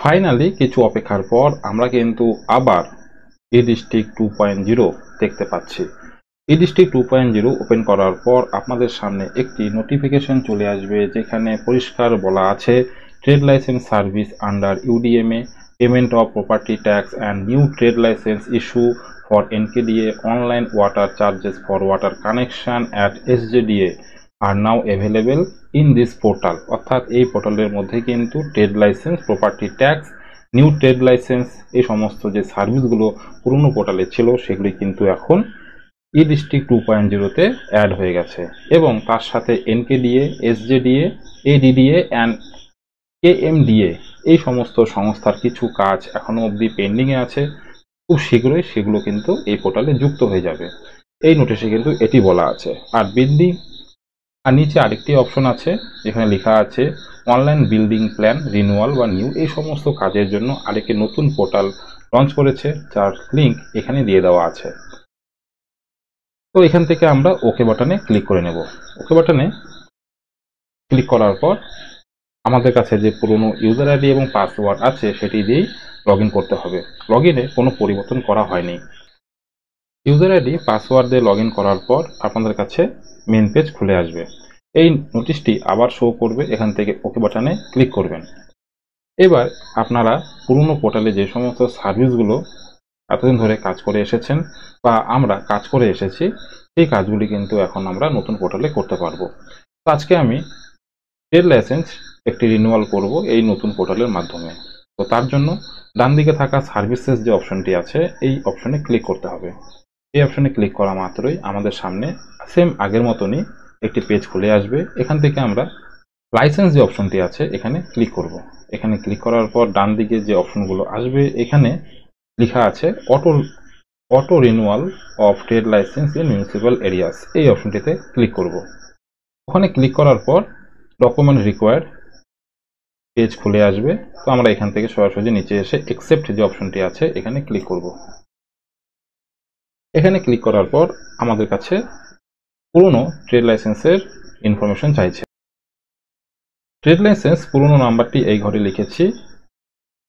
Finally কিছু অপেক্ষার পর আমরা কিন্তু আবার ই-ডিস্ট্রিক্ট 2.0 দেখতে পাচ্ছি। ই-ডিস্ট্রিক্ট 2.0 ওপেন করার পর আপনাদের সামনে একটি নোটিফিকেশন চলে আসবে, যেখানে পরিষ্কার বলা আছে trade licence service under UDMA, payment of property tax and new trade licence issue for NKDA, online water charges for water connection at SJDA are now available in this portal. অর্থাৎ এই পোর্টালের মধ্যে কিন্তু trade licence, property tax, new trade licence, এই সমস্ত যে সার্ভিসগুলো পুরনো পোর্টালে ছিল সেগুলি কিন্তু এখন ই-ডিস্ট্রিক্ট 2.0-তে অ্যাড হয়ে গেছে, এবং তার সাথে NKDA, SJDA, ADDA and KMDA এই সমস্ত সংস্থার কিছু কাজ এখনো অবধি পেন্ডিংয়ে আছে। খুব শীঘ্রই সেগুলো কিন্তু এই পোর্টালে যুক্ত হয়ে যাবে, এই নোটিশে কিন্তু এটি বলা আছে। আর বিল্ডিং আর নিচে আরেকটি অপশন আছে, যেখানে লেখা আছে অনলাইন বিল্ডিং প্ল্যান রিনিউয়াল বা নিউ, এই সমস্ত কাজের জন্য আরেকটি নতুন পোর্টাল লঞ্চ করেছে, যার লিঙ্ক এখানে দিয়ে দেওয়া আছে। তো এখান থেকে আমরা ওকে বাটনে ক্লিক করে নেব। ওকে বাটনে ক্লিক করার পর আমাদের কাছে যে পুরনো ইউজার আইডি এবং পাসওয়ার্ড আছে সেটি দিয়েই লগ ইন করতে হবে। লগ ইনে কোনো পরিবর্তন করা হয়নি। ইউজার আইডি পাসওয়ার্ড দিয়ে লগ ইন করার পর আপনাদের কাছে মেন পেজ খুলে আসবে। এই নোটিশটি আবার শো করবে, এখান থেকে ওকে বাটনে ক্লিক করবেন। এবার আপনারা পুরনো পোর্টালে যে সমস্ত সার্ভিসগুলো এতদিন ধরে কাজ করে এসেছেন বা আমরা কাজ করে এসেছি, সেই কাজগুলি কিন্তু এখন আমরা নতুন পোর্টালে করতে পারবো। তো আজকে আমি ট্রেড লাইসেন্স একটি রিনিউয়াল করব এই নতুন পোর্টালের মাধ্যমে। তো তার জন্য ডান দিকে থাকা সার্ভিসেস যে অপশনটি আছে, এই অপশনে ক্লিক করতে হবে। এই অপশনে ক্লিক করা মাত্রই আমাদের সামনে সেম আগের মতনই একটি পেজ খুলে আসবে। এখান থেকে আমরা লাইসেন্স যে অপশনটি আছে এখানে ক্লিক করব। এখানে ক্লিক করার পর ডান দিকে যে অপশনগুলো আসবে, এখানে লেখা আছে auto renewal of trade licence in municipal areas, এই অপশনটিতে ক্লিক করব। ওখানে ক্লিক করার পর ডকুমেন্ট রিকোয়ার্ড পেজ খুলে আসবে। তো আমরা এখান থেকে সরাসরি নিচে এসে অ্যাকসেপ্ট যে অপশনটি আছে এখানে ক্লিক করব। এখানে ক্লিক করার পর আমাদের কাছে পুরনো ট্রেড লাইসেন্সের ইনফরমেশন চাইছে। ট্রেড লাইসেন্স পুরনো নাম্বারটি এই ঘরে লিখেছি,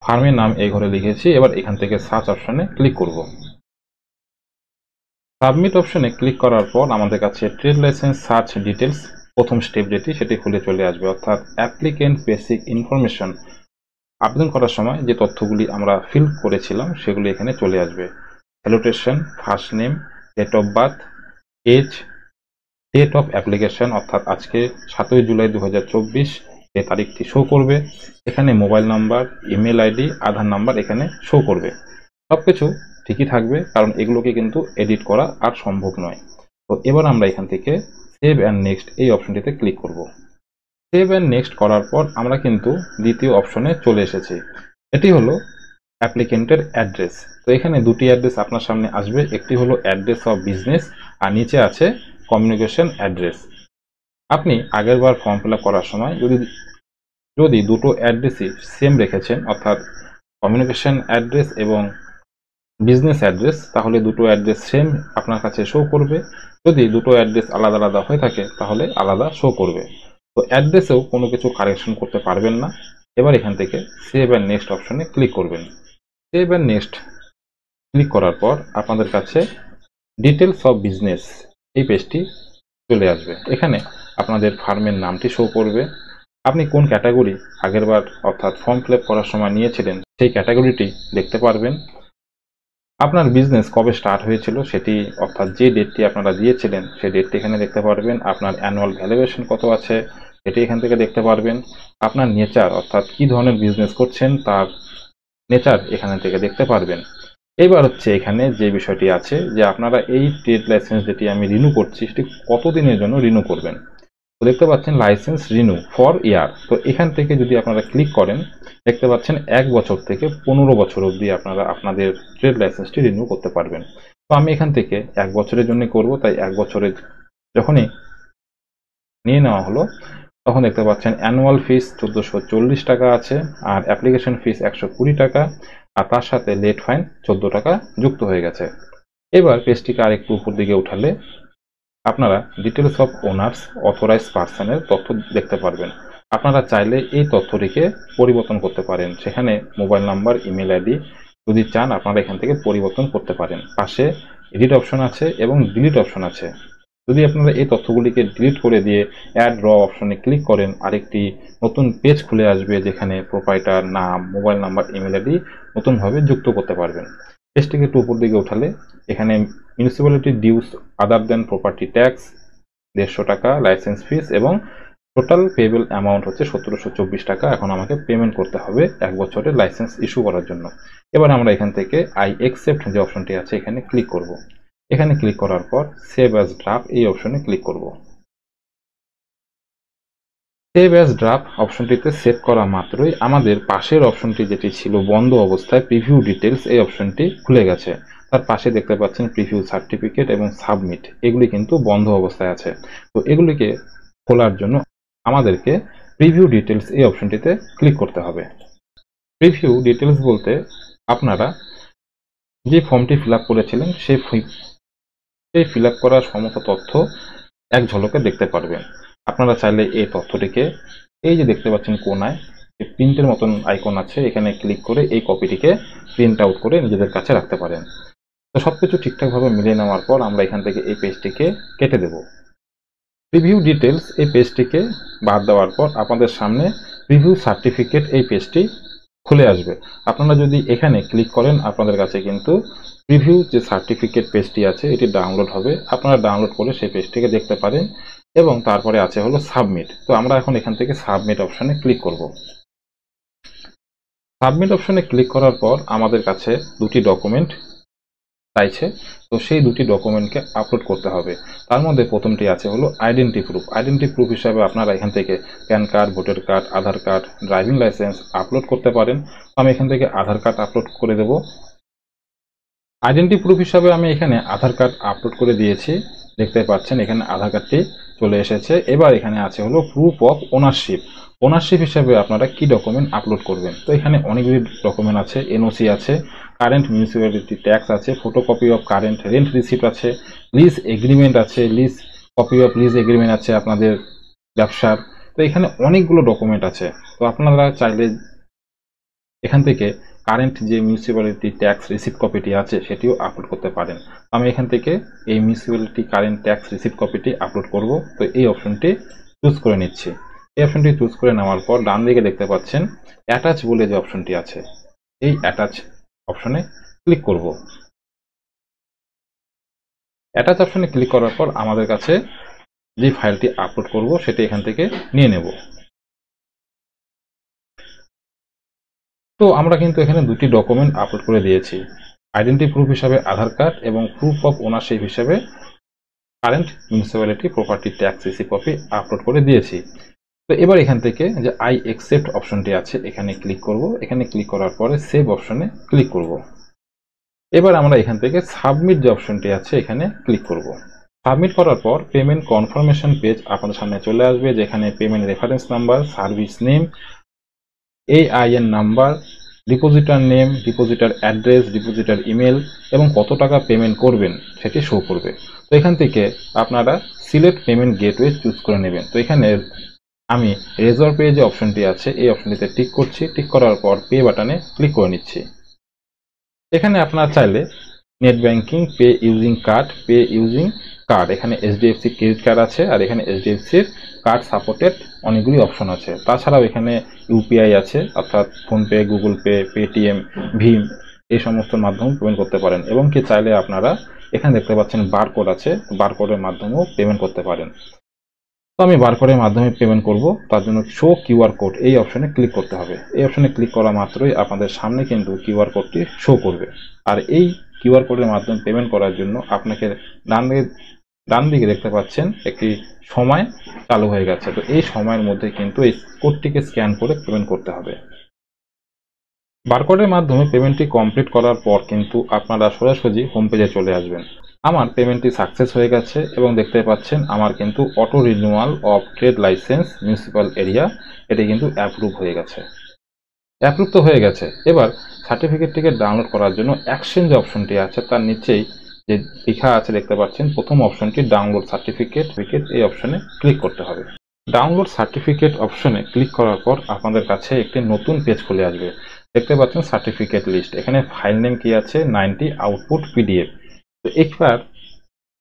ফার্মের নাম এই ঘরে লিখেছি। এবার এখান থেকে সার্চ অপশনে ক্লিক করব। সাবমিট অপশনে ক্লিক করার পর আমাদের কাছে ট্রেড লাইসেন্স সার্চ ডিটেলস প্রথম স্টেপ সেটি খুলে চলে আসবে, অর্থাৎ অ্যাপ্লিকেন্ট বেসিক ইনফরমেশন। আবেদন করার সময় যে তথ্যগুলি আমরা ফিল করেছিলাম সেগুলি এখানে চলে আসবে। Salutation, first name, date of birth, age, date of application অর্থাৎ আজকে 7 জুলাই 2024 এই তারিখটি শো করবে। এখানে মোবাইল নাম্বার, ইমেল আইডি, আধার নাম্বার এখানে শো করবে। সবকিছু ঠিকই থাকবে, কারণ এগুলোকে কিন্তু এডিট করা আর সম্ভব নয়। তো এবার আমরা এখান থেকে সেভ অ্যান্ড নেক্সট এই অপশনটিতে ক্লিক করব। সেভ অ্যান্ড নেক্সট করার পর আমরা কিন্তু দ্বিতীয় অপশনে চলে এসেছি। এটি হলো অ্যাপ্লিকেন্টের অ্যাড্রেস। তো এখানে দুটি অ্যাড্রেস আপনার সামনে আসবে, একটি হলো অ্যাড্রেস অফ বিজনেস আর নিচে আছে কমিউনিকেশন অ্যাড্রেস। আপনি আগেরবার ফর্ম ফিল আপ করার সময় যদি দুটো অ্যাড্রেসই সেম রেখেছেন, অর্থাৎ কমিউনিকেশন অ্যাড্রেস এবং বিজনেস অ্যাড্রেস, তাহলে দুটো অ্যাড্রেস সেম আপনার কাছে শো করবে। যদি দুটো অ্যাড্রেস আলাদা আলাদা হয়ে থাকে তাহলে আলাদা শো করবে। তো অ্যাড্রেসেও কোনো কিছু কারেকশন করতে পারবেন না। এবার এখান থেকে সেভ অ্যান্ড নেক্সট অপশনে ক্লিক করবেন। সেভ অ্যান্ড নেক্সট ক্লিক করার পর আপনাদের কাছে ডিটেলস অফ বিজনেস এই পেজটি চলে আসবে। এখানে আপনাদের ফার্মের নামটি শো করবে, আপনি কোন ক্যাটাগরি আগেরবার অর্থাৎ ফর্ম ফিল আপ করার সময় নিয়েছিলেন সেই ক্যাটাগরিটি দেখতে পারবেন। আপনার বিজনেস কবে স্টার্ট হয়েছিল সেটি, অর্থাৎ যে ডেটটি আপনারা দিয়েছিলেন সেই ডেটটি এখানে দেখতে পারবেন। আপনার অ্যানুয়াল ভ্যালুয়েশন কত আছে সেটি এখান থেকে দেখতে পারবেন। আপনার নেচার, অর্থাৎ কি ধরনের বিজনেস করছেন তার নেচার এখানে থেকে দেখতে পারবেন। এবার হচ্ছে এখানে যে বিষয়টি আছে যে আপনারা এই ট্রেড লাইসেন্স যেটি আমি রিনিউ করছি সেটি কতদিনের জন্য রিনিউ করবেন। তো দেখতে পাচ্ছেন লাইসেন্স রিনিউ ফর ইয়ার। তো এখান থেকে যদি আপনারা ক্লিক করেন দেখতে পাচ্ছেন 1 বছর থেকে 15 বছর অবধি আপনারা আপনাদের ট্রেড লাইসেন্সটি রিনিউ করতে পারবেন। তো আমি এখান থেকে 1 বছরের জন্য করব, তাই 1 বছরের যখনই নিয়ে নেওয়া হলো তখন দেখতে পাচ্ছেন অ্যানুয়াল ফিস 1440 টাকা আছে, আর অ্যাপ্লিকেশন ফিস 120 টাকা, আর তার সাথে লেট ফাইন 14 টাকা যুক্ত হয়ে গেছে। এবার পেজটিকে আরেকটু উপর দিকে উঠালে আপনারা ডিটেলস অফ ওনার্স অথরাইজ পার্সনের তথ্য দেখতে পারবেন। আপনারা চাইলে এই তথ্যটিকে পরিবর্তন করতে পারেন। সেখানে মোবাইল নাম্বার, ইমেল আইডি যদি চান আপনারা এখান থেকে পরিবর্তন করতে পারেন। পাশে এডিট অপশন আছে এবং ডিলিট অপশন আছে। যদি আপনারা এই তথ্যগুলিকে ডিলিট করে দিয়ে অ্যাড র অপশনে ক্লিক করেন, আরেকটি নতুন পেজ খুলে আসবে যেখানে প্রোপাইটার নাম, মোবাইল নাম্বার, ইমেল আইডি নতুনভাবে যুক্ত করতে পারবেন। পেজটিকে একটু উপর দিকে উঠালে এখানে মিউনিসিপ্যালিটি ডিউস আদার দেন প্রপার্টি ট্যাক্স 150 টাকা, লাইসেন্স ফিস এবং টোটাল পেয়েবল অ্যামাউন্ট হচ্ছে 1724 টাকা। এখন আমাকে পেমেন্ট করতে হবে 1 বছরের লাইসেন্স ইস্যু করার জন্য। এবার আমরা এখান থেকে আই অ্যাকসেপ্ট যে অপশনটি আছে এখানে ক্লিক করব। এখানে ক্লিক করার পর সেভ অ্যাজ ড্রাফট এই অপশনে ক্লিক করব। সেভ অ্যাজ ড্রাফট অপশনটিতে সেভ করা মাত্রই আমাদের পাশের অপশনটি যেটি ছিল বন্ধ অবস্থায় প্রিভিউ ডিটেলস এই অপশনটি খুলে গেছে। তার পাশে দেখতে পাচ্ছেন প্রিভিউ সার্টিফিকেট এবং সাবমিট, এগুলি কিন্তু বন্ধ অবস্থায় আছে। তো এগুলিকে খোলার জন্য আমাদেরকে প্রিভিউ ডিটেলস এই অপশনটিতে ক্লিক করতে হবে। প্রিভিউ ডিটেলস বলতে আপনারা যে ফর্মটি ফিল আপ করেছিলেন সেই ফিল আপ করা সমস্ত তথ্য এক ঝলকে দেখতে পারবেন। আপনারা চাইলে এই তথ্যটিকে এই যে দেখতে পাচ্ছেন কোনায় প্রিন্টের মতন আইকন আছে, এখানে ক্লিক করে এই কপিটিকে প্রিন্ট আউট করে নিজেদের কাছে রাখতে পারেন। তো সবকিছু ঠিকঠাকভাবে মিলিয়ে নেওয়ার পর আমরা এখান থেকে এই পেজটিকে কেটে দেব। প্রিভিউ ডিটেলস এই পেজটিকে বাদ দেওয়ার পর আপনাদের সামনে প্রিভিউ সার্টিফিকেট এই পেজটি খুলে আসবে। আপনারা যদি এখানে ক্লিক করেন আপনাদের কাছে কিন্তু প্রিভিউ যে সার্টিফিকেট পেজটি আছে এটি ডাউনলোড হবে। আপনারা ডাউনলোড করে সেই পেজটিকে দেখতে পারেন এবং তারপরে আছে হলো সাবমিট। তো আমরা এখন এখান থেকে সাবমিট অপশনে ক্লিক করব। সাবমিট অপশনে ক্লিক করার পর আমাদের কাছে দুটি ডকুমেন্ট চাইছে। তো সেই দুটি ডকুমেন্টকে আপলোড করতে হবে। তার মধ্যে প্রথমটি আছে হলো আইডেন্টি প্রুফ। আইডেন্টি প্রুফ হিসাবে আপনারা এখান থেকে প্যান কার্ড, ভোটার কার্ড, আধার কার্ড, ড্রাইভিং লাইসেন্স আপলোড করতে পারেন। আমি এখান থেকে আধার কার্ড আপলোড করে দেব। আইডেন্টি প্রুফ হিসাবে আমি এখানে আধার কার্ড আপলোড করে দিয়েছি। দেখতে পাচ্ছেন এখানে আধার কার্ডটি চলে এসেছে। এবার এখানে আছে হলো প্রুফ অফ ওনারশিপ। ওনারশিপ হিসাবে আপনারা কি ডকুমেন্ট আপলোড করবেন। তো এখানে অনেকগুলি ডকুমেন্ট আছে। এনওসি আছে, কারেন্ট মিউনিসিপ্যালিটি ট্যাক্স আছে, photocopy of current rent receipt আছে, লিজ এগ্রিমেন্ট আছে, কপি অফ লিজ এগ্রিমেন্ট আছে আপনাদের ব্যবসার। তো এখানে অনেকগুলো ডকুমেন্ট আছে। তো আপনারা চাইলে এখান থেকে কারেন্ট যে মিউনিসিপ্যালিটি ট্যাক্স রিসিপ্ট কপিটি আছে সেটিও আপলোড করতে পারেন। আমি এখান থেকে এই মিউনিসিপ্যালিটি কারেন্ট ট্যাক্স রিসিপ্ট কপিটি আপলোড করব। তো এই অপশনটি চুজ করে নিচ্ছি। এই অপশনটি চুজ করে নেওয়ার পর ডান দিকে দেখতে পাচ্ছেন অ্যাটাচ বলে যে অপশনটি আছে, এই অ্যাটাচ অপশনে ক্লিক করব। অ্যাটাচ অপশনে ক্লিক করার পর আমাদের কাছে যে ফাইলটি আপলোড করব সেটি এখান থেকে নিয়ে নেব। তো আমরা কিন্তু এখানে দুটি ডকুমেন্ট আপলোড করে দিয়েছি। আইডেন্টি প্রুফ হিসাবে আধার কার্ড এবং প্রুফ অফ ওনারশিপ হিসাবে current municipality property tax receipt copy upload করে দিয়েছি। তো এবার এখান থেকে যে আই অ্যাকসেপ্ট অপশনটি আছে এখানে ক্লিক করব। এখানে ক্লিক করার পরে সেভ অপশনে ক্লিক করব। এবার আমরা এখান থেকে সাবমিট যে অপশনটি আছে এখানে ক্লিক করব। সাবমিট করার পর পেমেন্ট কনফার্মেশন পেজ আপনাদের সামনে চলে আসবে, যেখানে payment reference number, service name, AIN number, depositor name, depositor address, depositor email এবং কত টাকা পেমেন্ট করবেন সেটি শো করবে। তো এখান থেকে আপনারা সিলেক্ট পেমেন্ট গেটওয়ে চুজ করে নেবেন। তো এখানে আমি রেজর পে যে অপশনটি আছে এই অপশনটিতে টিক করছি। টিক করার পর পে বাটনে ক্লিক করে নিচ্ছি। এখানে আপনারা চাইলে net banking, pay using card, pay using card, এখানে HDFC ক্রেডিট কার্ড আছে আর এখানে HDFCর কার্ড সাপোর্টেড অনেকগুলি অপশন আছে। তাছাড়াও এখানে UPI আছে, অর্থাৎ ফোনপে, গুগল পে, পেটিএম, ভীম এই সমস্ত মাধ্যমে পেমেন্ট করতে পারেন। এবং কি চাইলে আপনারা এখানে দেখতে পাচ্ছেন বারকোড আছে, বারকোডের মাধ্যমেও পেমেন্ট করতে পারেন। তো আমি বারকোডের মাধ্যমে পেমেন্ট করব, তার জন্য শো কিউআর কোড এই অপশনে ক্লিক করতে হবে। এই অপশনে ক্লিক করা মাত্রই আপনাদের সামনে কিন্তু কিউআর কোডটি শো করবে। আর এই কিউআর কোডের মাধ্যমে পেমেন্ট করার জন্য আপনাকে ডান দিকে দেখতে পাচ্ছেন একটি সময় চালু হয়ে গেছে। তো এই সময়ের মধ্যে কিন্তু এই কোডটিকে স্ক্যান করে পেমেন্ট করতে হবে। বারকোডের মাধ্যমে পেমেন্টটি কমপ্লিট করার পর কিন্তু আপনারা সোজাসুজি হোম পেজে চলে আসবেন। আমার পেমেন্টটি সাকসেস হয়ে গেছে এবং দেখতে পাচ্ছেন আমার কিন্তু auto renewal of trade licence municipal area এটি কিন্তু অ্যাপ্রুভ হয়ে গেছে। অ্যাপ্রুভ তো হয়ে গেছে। এবার সার্টিফিকেটটিকে ডাউনলোড করার জন্য অ্যাকশন যে অপশনটি আছে তার নিচেই যে লেখা আছে দেখতে পাচ্ছেন প্রথম অপশনটি ডাউনলোড সার্টিফিকেট এই অপশনে ক্লিক করতে হবে। ডাউনলোড সার্টিফিকেট অপশনে ক্লিক করার পর আপনাদের কাছে একটি নতুন পেজ খুলে আসবে। দেখতে পাচ্ছেন সার্টিফিকেট লিস্ট, এখানে ফাইল নেম কি আছে 90 আউটপুট পিডিএফ। তো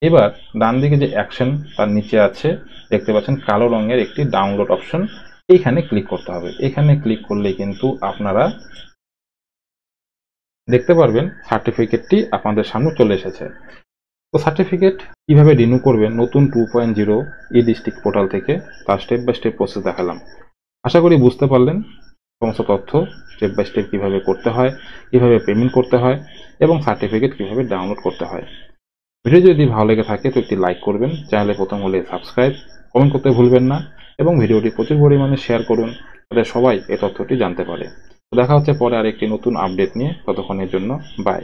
এবার ডান দিকে যে অ্যাকশন তার নিচে আছে দেখতে পাচ্ছেন কালো রঙের একটি ডাউনলোড অপশন, এইখানে ক্লিক করতে হবে। এখানে ক্লিক করলে কিন্তু আপনারা দেখতে পারবেন সার্টিফিকেটটি আপনাদের সামনে চলে এসেছে। তো সার্টিফিকেট কিভাবে রিনিউ করবেন নতুন 2.0 ই ডিস্ট্রিক্ট পোর্টাল থেকে তার স্টেপ বাই স্টেপ প্রসেস দেখালাম। আশা করি বুঝতে পারলেন সমস্ত তথ্য স্টেপ বাই স্টেপ কিভাবে করতে হয়, কিভাবে পেমেন্ট করতে হয় এবং সার্টিফিকেট কিভাবে ডাউনলোড করতে হয়। ভিডিও যদি ভালো লেগে থাকে তো একটি লাইক করবেন, চ্যানেলে প্রথম হলে সাবস্ক্রাইব, কমেন্ট করতে ভুলবেন না এবং ভিডিওটি প্রচুর পরিমাণে শেয়ার করুন যাতে সবাই এই তথ্যটি জানতে পারে। দেখা হচ্ছে পরে আরেকটি নতুন আপডেট নিয়ে, ততক্ষণের জন্য বাই।